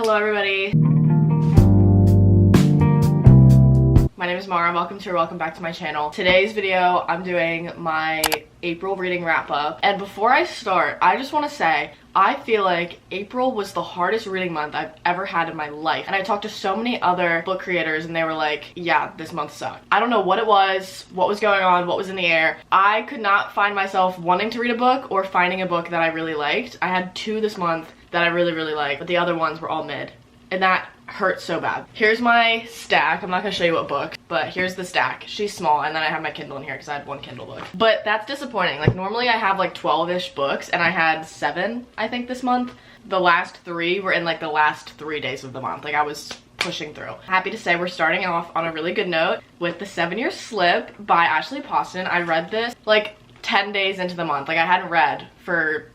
Hello everybody. My name is Mara, welcome back to my channel. Today's video, I'm doing my April reading wrap up. And before I start, I just want to say, I feel like April was the hardest reading month I've ever had in my life. And I talked to so many other book creators and they were like, yeah, this month sucked. I don't know what it was going on, what was in the air. I could not find myself wanting to read a book or finding a book that I really liked. I had 2 this month that I really liked, but the other ones were all mid. And that hurt so bad. Here's my stack. I'm not gonna show you what book, but here's the stack. She's small, and then I have my Kindle in here because I had 1 Kindle book. But that's disappointing. Like normally I have like 12-ish books and I had 7, I think, this month. The last 3 were in like the last 3 days of the month. Like I was pushing through. Happy to say we're starting off on a really good note with The 7-Year Slip by Ashley Poston. I read this like 10 days into the month. Like I hadn't read for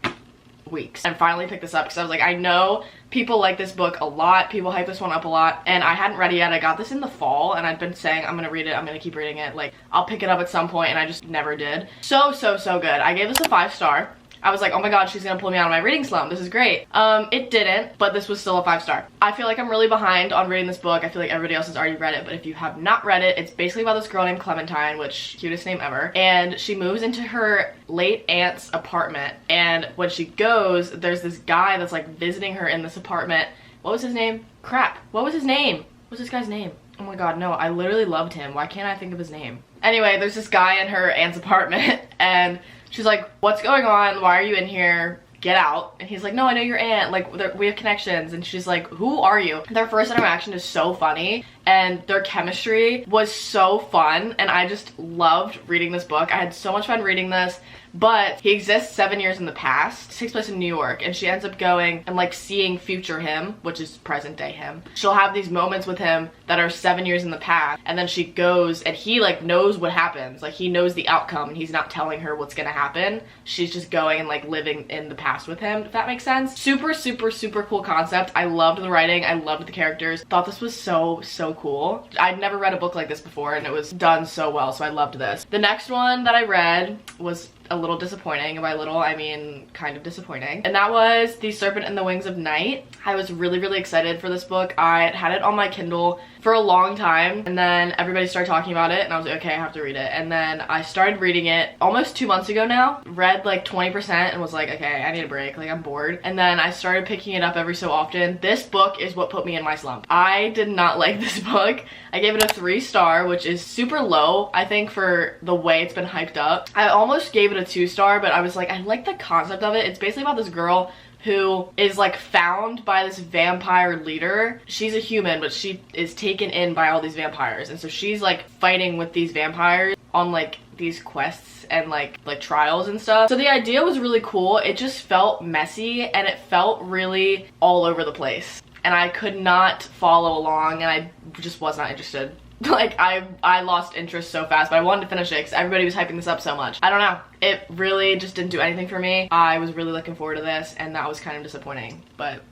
weeks and finally picked this up because I was like, I know people like this book a lot, people hype this one up a lot, and I hadn't read it yet. I got this in the fall and I'd been saying I'm gonna read it, I'm gonna keep reading it, like I'll pick it up at some point, and I just never did. So good. I gave this a 5-star. I was like, oh my god, she's gonna pull me out of my reading slump, this is great. It didn't, but this was still a 5-star. I feel like I'm really behind on reading this book. I feel like everybody else has already read it, but if you have not read it, it's basically about this girl named Clementine, which, cutest name ever, and she moves into her late aunt's apartment, and when she goes, there's this guy that's like visiting her in this apartment. What was his name? Crap, what was his name? What's this guy's name? Oh my god, no, I literally loved him. Why can't I think of his name? Anyway, there's this guy in her aunt's apartment, and she's like, what's going on? Why are you in here? Get out. And he's like, no, I know your aunt. Like, we have connections. And she's like, who are you? Their first interaction is so funny, and their chemistry was so fun, and I just loved reading this book. I had so much fun reading this. But he exists 7 years in the past. It takes place in New York, and she ends up going and like seeing future him, which is present day him. She'll have these moments with him that are 7 years in the past, and then she goes and he like knows what happens. Like he knows the outcome and he's not telling her what's gonna happen. She's just going and like living in the past with him, if that makes sense. Super cool concept. I loved the writing, I loved the characters. Thought this was so cool. I'd never read a book like this before and it was done so well, so I loved this. The next one that I read was a little disappointing, and by little I mean kind of disappointing, and that was The Serpent and the Wings of Night. I was really excited for this book. I had it on my Kindle for a long time, and then everybody started talking about it and I was like, okay, I have to read it. And then I started reading it almost 2 months ago now, read like 20% and was like, okay, I need a break, like I'm bored. And then I started picking it up every so often. This book is what put me in my slump. I did not like this book. I gave it a 3-star, which is super low, I think, for the way it's been hyped up. I almost gave it a 2-star, but I was like, I like the concept of it. It's basically about this girl who is like found by this vampire leader. She's a human, but she is taken in by all these vampires, and so she's like fighting with these vampires on like these quests and like trials and stuff. So the idea was really cool. It just felt messy and it felt really all over the place, and I could not follow along, and I just was not interested. Like I lost interest so fast, but I wanted to finish it because everybody was hyping this up so much. I don't know, it really just didn't do anything for me. I was really looking forward to this, and that was kind of disappointing, but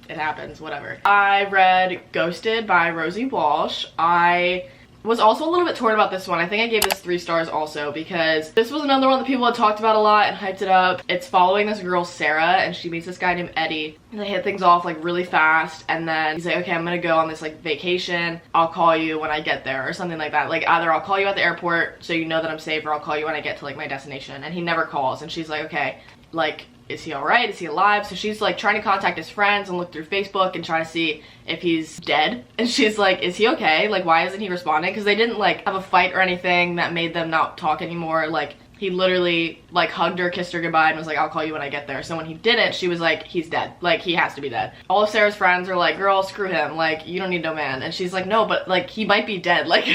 it happens, whatever. I read Ghosted by Rosie Walsh. I was also a little bit torn about this one. I think I gave this 3 stars also because this was another one that people had talked about a lot and hyped it up. It's following this girl, Sarah, and she meets this guy named Eddie. And they hit things off like really fast, and then he's like, okay, I'm gonna go on this like vacation. I'll call you when I get there, or something like that. Like either I'll call you at the airport so you know that I'm safe, or I'll call you when I get to like my destination. And he never calls, and she's like, okay, like, is he alright? Is he alive? So she's like trying to contact his friends and look through Facebook and try to see if he's dead. And she's like, is he okay? Like, why isn't he responding? Because they didn't like have a fight or anything that made them not talk anymore. Like, he literally like hugged her, kissed her goodbye, and was like, I'll call you when I get there. So when he didn't, she was like, he's dead. Like, he has to be dead. All of Sarah's friends are like, girl, screw him. Like, you don't need no man. And she's like, no, but like, he might be dead. Like,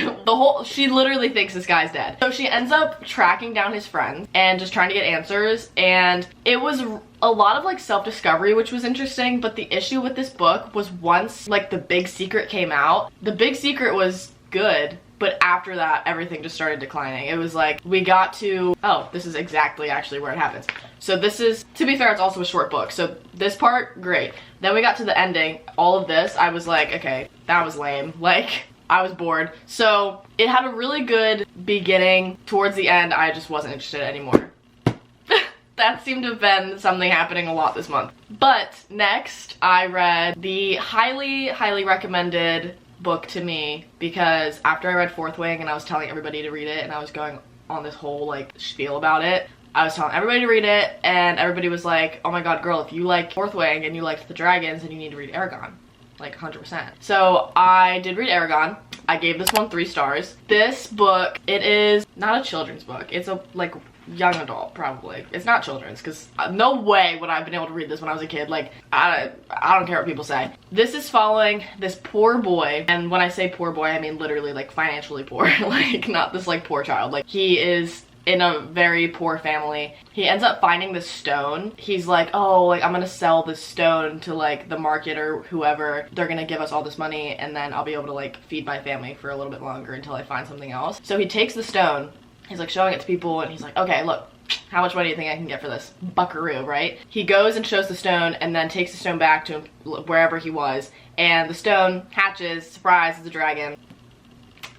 she literally thinks this guy's dead. So she ends up tracking down his friends and just trying to get answers. And it was a lot of like self-discovery, which was interesting. But the issue with this book was once like the big secret came out, the big secret was good, but after that everything just started declining. It was like we got to, oh, this is exactly actually where it happens. So this is, to be fair, it's also a short book, so this part, great. Then we got to the ending. All of this, I was like, okay, that was lame. Like, I was bored. So it had a really good beginning. Towards the end, I just wasn't interested anymore. That seemed to have been something happening a lot this month. But next, I read the highly, highly recommended book to me, because after I read Fourth Wing and I was telling everybody to read it and I was going on this whole like spiel about it, I was telling everybody to read it and everybody was like, oh my god girl, if you like Fourth Wing and you liked the dragons, then you need to read Aragon. Like 100%. So I did read Aragon. I gave this one 3 stars. This book, it is not a children's book. It's a like young adult, probably. It's not children's, because no way would I have been able to read this when I was a kid. Like, I don't care what people say. This is following this poor boy, and when I say poor boy, I mean literally like financially poor. Like, not this like poor child. Like, he is in a very poor family. He ends up finding this stone. He's like, oh, like I'm gonna sell this stone to like the market or whoever. They're gonna give us all this money and then I'll be able to like feed my family for a little bit longer until I find something else. So he takes the stone, he's like showing it to people and he's like, okay, look, how much money do you think I can get for this? Buckaroo, right? He goes and shows the stone and then takes the stone back to wherever he was, and the stone hatches, surprise, it's a dragon.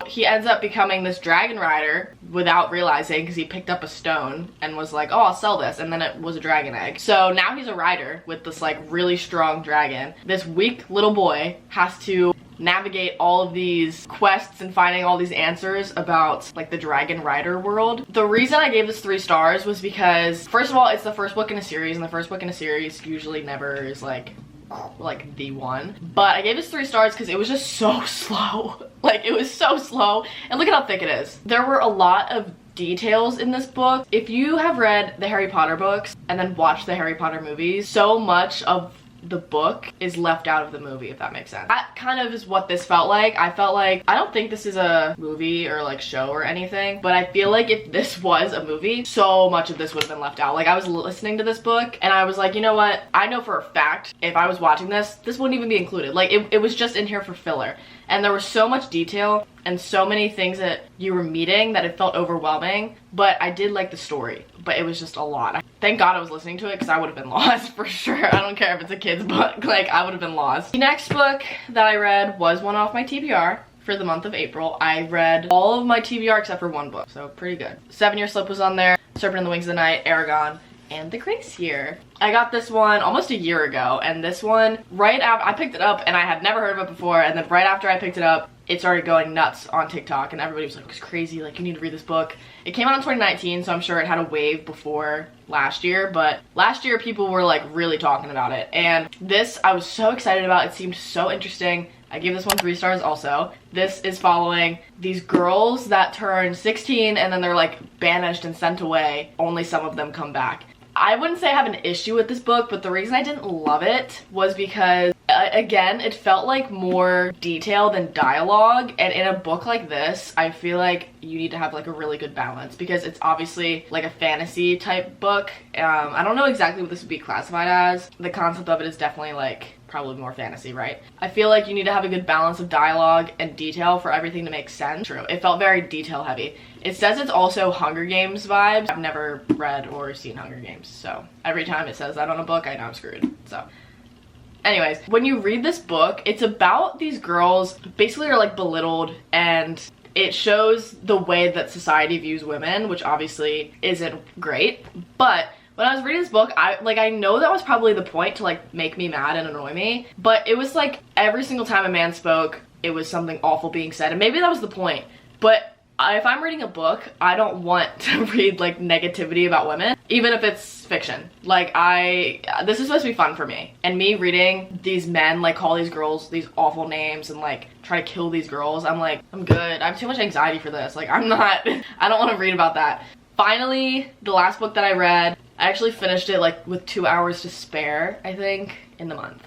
He ends up becoming this dragon rider without realizing, because he picked up a stone and was like, oh, I'll sell this, and then it was a dragon egg. So now he's a rider with this like really strong dragon. This weak little boy has to navigate all of these quests and finding all these answers about like the dragon rider world. The reason I gave this 3 stars was because, first of all, it's the first book in a series, and the first book in a series usually never is like the one. But I gave this 3 stars because it was just so slow. Like, it was so slow, and look at how thick it is. There were a lot of details in this book. If you have read the Harry Potter books and then watched the Harry Potter movies, so much of the book is left out of the movie, if that makes sense. That kind of is what this felt like. I felt like, I don't think this is a movie or like show or anything, but I feel like if this was a movie, so much of this would have been left out. Like, I was listening to this book and I was like, you know what? I know for a fact if I was watching this, this wouldn't even be included. Like, it was just in here for filler. And there was so much detail and so many things that you were meeting that it felt overwhelming, but I did like the story, but it was just a lot. Thank God I was listening to it, because I would have been lost for sure. I don't care if it's a kid's book, like I would have been lost. The next book that I read was one off my TBR for the month of April. I read all of my TBR except for one book, so pretty good. 7 Year Slip was on there, Serpent in the Wings of the Night, Aragon, and The Grace Year. I got this one almost a year ago, and this one, right after I picked it up, and I had never heard of it before, and then right after I picked it up, it started going nuts on TikTok, and everybody was like, it's crazy, like, you need to read this book. It came out in 2019, so I'm sure it had a wave before last year, but last year people were like really talking about it, and this I was so excited about. It seemed so interesting. I gave this one 3 stars also. This is following these girls that turn 16 and then they're like banished and sent away. Only some of them come back. I wouldn't say I have an issue with this book, but the reason I didn't love it was because, again, it felt like more detail than dialogue, and in a book like this, I feel like you need to have like a really good balance, because it's obviously like a fantasy type book. I don't know exactly what this would be classified as. The concept of it is definitely like probably more fantasy, right? I feel like you need to have a good balance of dialogue and detail for everything to make sense. True, it felt very detail heavy. It says it's also Hunger Games vibes. I've never read or seen Hunger Games, so every time it says that on a book, I know I'm screwed. So anyways, when you read this book, it's about these girls basically are like belittled, and it shows the way that society views women, which obviously isn't great. But when I was reading this book, I know that was probably the point to like make me mad and annoy me, but it was like every single time a man spoke, it was something awful being said, and maybe that was the point. But if I'm reading a book, I don't want to read like negativity about women, even if it's fiction. Like, this is supposed to be fun for me, and me reading these men like call these girls these awful names and like try to kill these girls, I'm like, I'm good. I have too much anxiety for this. Like, I don't want to read about that. Finally, the last book that I read, I actually finished it like with 2 hours to spare, I think, in the month.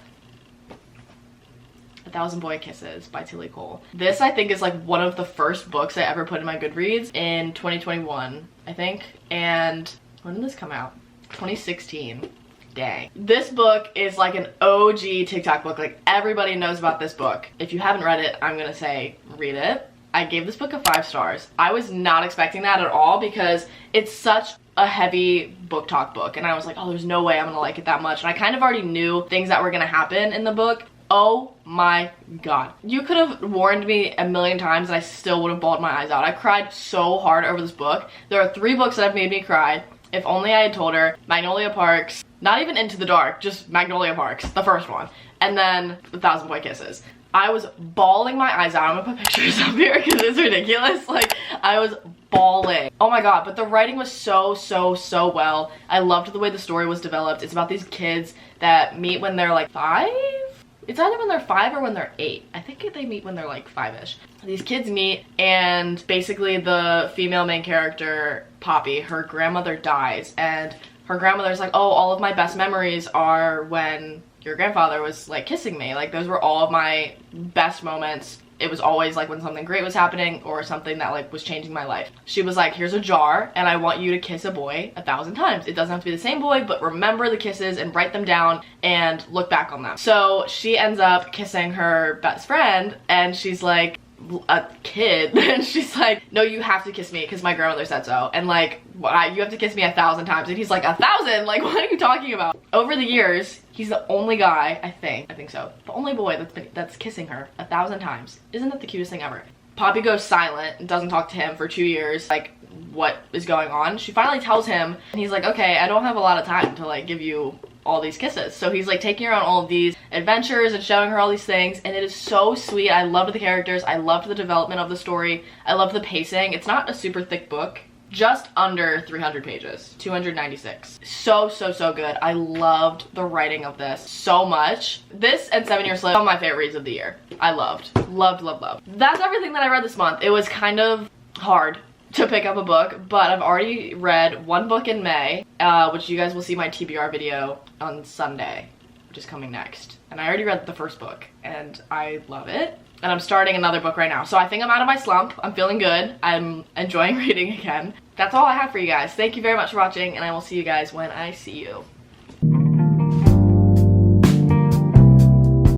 1,000 Boy Kisses by Tilly Cole. This, I think, is like one of the first books I ever put in my Goodreads in 2021, I think. And when did this come out? 2016. Dang. This book is like an OG TikTok book. Like, everybody knows about this book. If you haven't read it, I'm gonna say read it. I gave this book a 5 stars. I was not expecting that at all, because it's such a heavy book talk book, and I was like, oh, there's no way I'm gonna like it that much. And I kind of already knew things that were gonna happen in the book. Oh my god. You could have warned me a million times and I still would have bawled my eyes out. I cried so hard over this book. There are 3 books that have made me cry, If only I had told her. Magnolia Parks, not even Into the Dark, just Magnolia Parks, the first one. And then 1,000 Boy Kisses. I was bawling my eyes out. I'm gonna put pictures up here because it's ridiculous. Like, I was bawling. Oh my god, but the writing was so well. I loved the way the story was developed. It's about these kids that meet when they're like 5? It's either when they're 5 or when they're 8. I think they meet when they're like 5-ish. These kids meet, and basically the female main character, Poppy, her grandmother dies, and her grandmother's like, oh, all of my best memories are when your grandfather was like kissing me. Like, those were all of my best moments. It was always like when something great was happening or something that like was changing my life. She was like, here's a jar and I want you to kiss a boy 1,000 times. It doesn't have to be the same boy, but remember the kisses and write them down and look back on them. So she ends up kissing her best friend, and she's like, a kid, and she's like, no, you have to kiss me because my grandmother said so, and like, you have to kiss me 1,000 times. And he's like, 1,000? Like, what are you talking about? Over the years, he's the only guy, I think so, the only boy that's kissing her 1,000 times. Isn't that the cutest thing ever? Poppy goes silent and doesn't talk to him for 2 years. Like, what is going on? She finally tells him, and he's like, okay, I don't have a lot of time to like give you all these kisses. So he's like taking her on all of these adventures and showing her all these things, and it is so sweet. I loved the characters. I loved the development of the story. I loved the pacing. It's not a super thick book, just under 300 pages, 296. So good. I loved the writing of this so much. This and 7 Years Slave are my favorite reads of the year. I loved. That's everything that I read this month. It was kind of hard to pick up a book, but I've already read one book in May, which you guys will see my TBR video on Sunday, which is coming next. And I already read the first book, and I love it. And I'm starting another book right now. So I think I'm out of my slump. I'm feeling good. I'm enjoying reading again. That's all I have for you guys. Thank you very much for watching, and I will see you guys when I see you.